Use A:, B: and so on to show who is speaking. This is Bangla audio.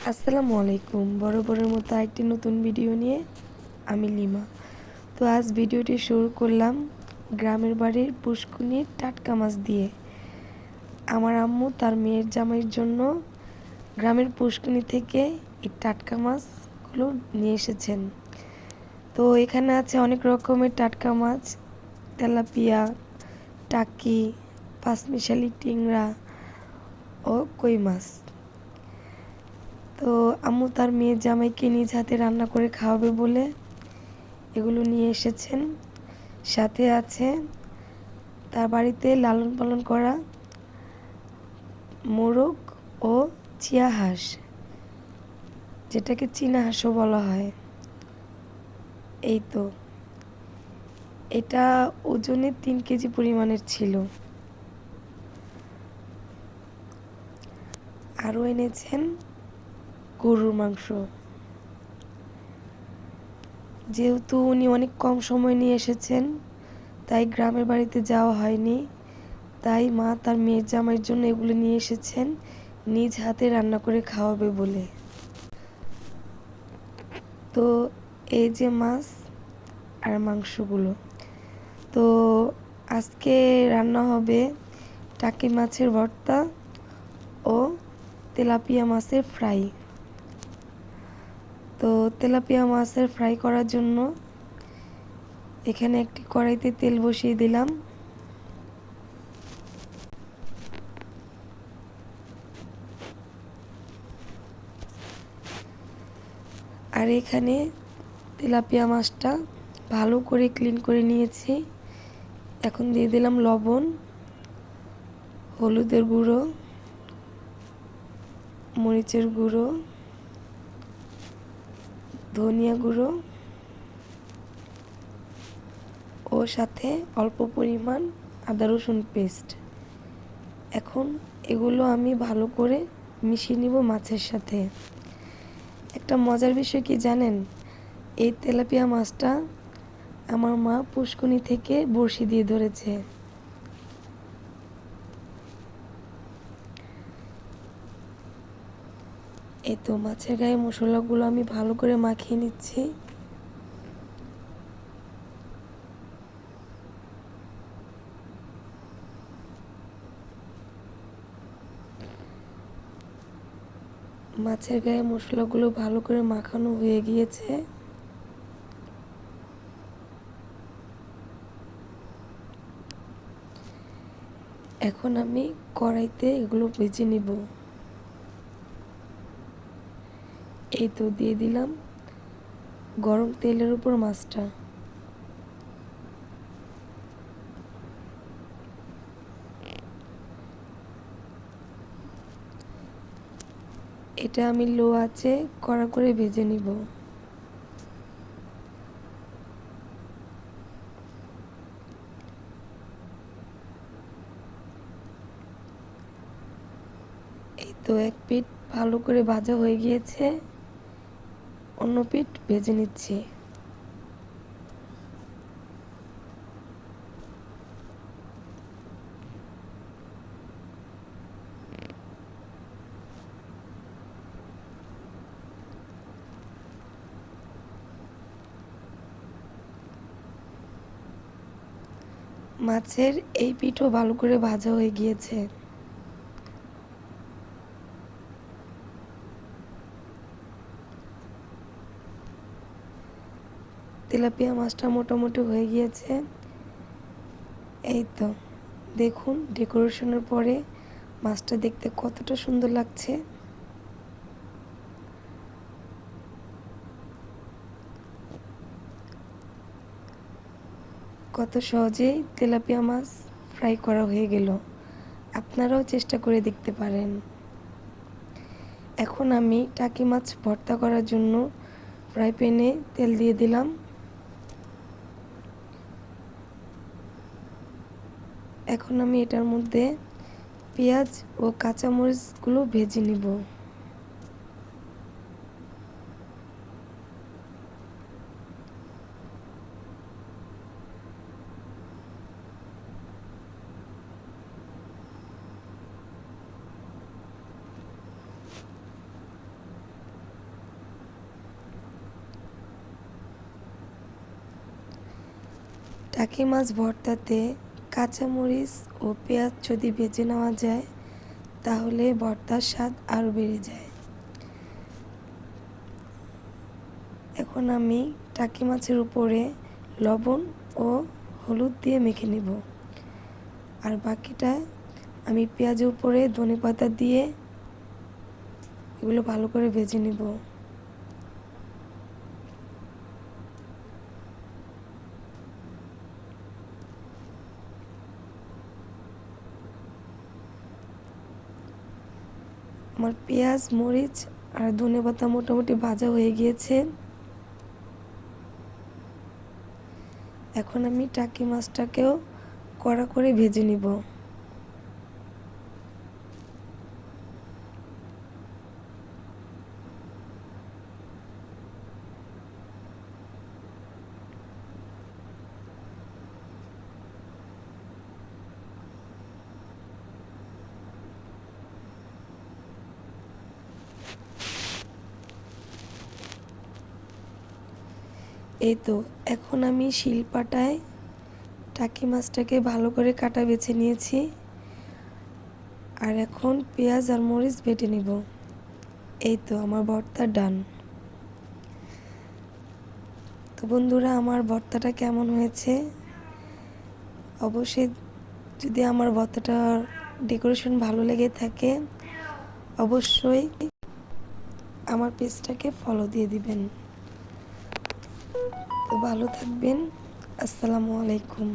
A: আসসালামু আলাইকুম। বরাবরের মতো আরেকটি নতুন ভিডিও নিয়ে আমি লিমা। তো আজ ভিডিওটি শুরু করলাম গ্রামের বাড়ির পুষ্কুনির টাটকা মাছ দিয়ে। আমার আম্মু তার মেয়ের জামাইয়ের জন্য গ্রামের পুষ্কুনি থেকে এই টাটকা মাছগুলো নিয়ে এসেছেন। তো এখানে আছে অনেক রকমের টাটকা মাছ, তেলাপিয়া, টাকি, পাঁচমিশালি, টিংরা ও কই মাছ। তো আম্মু তার মেয়ের জামাইকে নিজ হাতে রান্না করে খাওয়াবে বলে এগুলো নিয়ে এসেছেন। সাথে আছে তার বাড়িতে লালন পালন করা মোরগ ও চিয়া হাঁস, যেটাকে চীনা হাঁসও বলা হয়। এই তো এটা ওজনে 3 কেজি পরিমাণের ছিল। আরও এনেছেন গরুর মাংস। যেহেতু উনি অনেক কম সময় নিয়ে এসেছেন, তাই গ্রামের বাড়িতে যাওয়া হয়নি। তাই মা তার মেয়ের জামাইয়ের জন্য এগুলো নিয়ে এসেছেন নিজ হাতে রান্না করে খাওয়াবে বলে। তো এই যে মাছ আর মাংসগুলো, তো আজকে রান্না হবে টাকি মাছের ভর্তা ও তেলাপিয়া মাছের ফ্রাই। তো তেলাপিয়া মাছের ফ্রাই করার জন্য এখানে একটি কড়াইতে তেল বসিয়ে দিলাম। আর এখানে তেলাপিয়া মাছটা ভালো করে ক্লিন করে নিয়েছি। এখন দিয়ে দিলাম লবণ, হলুদের গুঁড়ো, মরিচের গুঁড়ো, ধনিয়া গুঁড়ো ও সাথে অল্প পরিমাণ আদা রসুন পেস্ট। এখন এগুলো আমি ভালো করে মিশিয়ে নিব মাছের সাথে। একটা মজার বিষয় কি জানেন, এই তেলাপিয়া মাছটা আমার মা পুষ্কুনি থেকে বড়শি দিয়ে ধরেছে। এই তো মাছের গায়ে মশলাগুলো আমি ভালো করে মাখিয়ে নিচ্ছি। মাছের গায়ে মশলাগুলো ভালো করে মাখানো হয়ে গিয়েছে। এখন আমি কড়াইতে এগুলো ভেজে নিব। এই তো দিয়ে দিলাম গরম তেলের উপর মাছটা। এটা আমি লো আঁচে কড়া করে ভেজে নিব। এই তো এক পিঠ ভালো করে ভাজা হয়ে গিয়েছে, অন্য পিঠ ভেজে নিচ্ছি। মাছের এই পিঠও ভালো করে ভাজা হয়ে গিয়েছে। তেলাপিয়া মাছটা মোটামুটি হয়ে গিয়েছে। এই তো দেখুন ডেকোরেশনের পরে মাছটা দেখতে কতটা সুন্দর লাগছে। কত সহজেই তেলাপিয়া মাছ ফ্রাই করা হয়ে গেল। আপনারাও চেষ্টা করে দেখতে পারেন। এখন আমি টাকি মাছ ভর্তা করার জন্য ফ্রাই প্যানে তেল দিয়ে দিলাম। এখন আমি এটার মধ্যে পেঁয়াজ ও কাঁচামরিচগুলো ভেজে নিব। টাকি মাছ ভর্তাতে কাঁচামরিচ ও পেঁয়াজ যদি ভেজে নেওয়া যায় তাহলে ভর্তার স্বাদ আরও বেড়ে যায়। এখন আমি টাকি মাছের উপরে লবণ ও হলুদ দিয়ে মেখে নেব, আর বাকিটা আমি পেঁয়াজের উপরে ধনেপাতা দিয়ে এগুলো ভালো করে ভেজে নেব। আমার পেঁয়াজ, মরিচ আর ধনেপাতা মোটামুটি ভাজা হয়ে গিয়েছে। এখন আমি টাকি মাছটাকেও কড়া করে ভেজে নিব। এই তো এখন আমি শিলপাটায় টাকি মাছটাকে ভালো করে কাটা বেছে নিয়েছি, আর এখন পেঁয়াজ আর মরিচ বেটে নিব। এই তো আমার ভর্তা ডান। তো বন্ধুরা, আমার ভর্তাটা কেমন হয়েছে অবশ্যই, যদি আমার ভর্তাটার ডেকোরেশন ভালো লেগে থাকে অবশ্যই আমার পেজটাকে ফলো দিয়ে দিবেন। তো ভালো থাকবেন। আসসালামু আলাইকুম।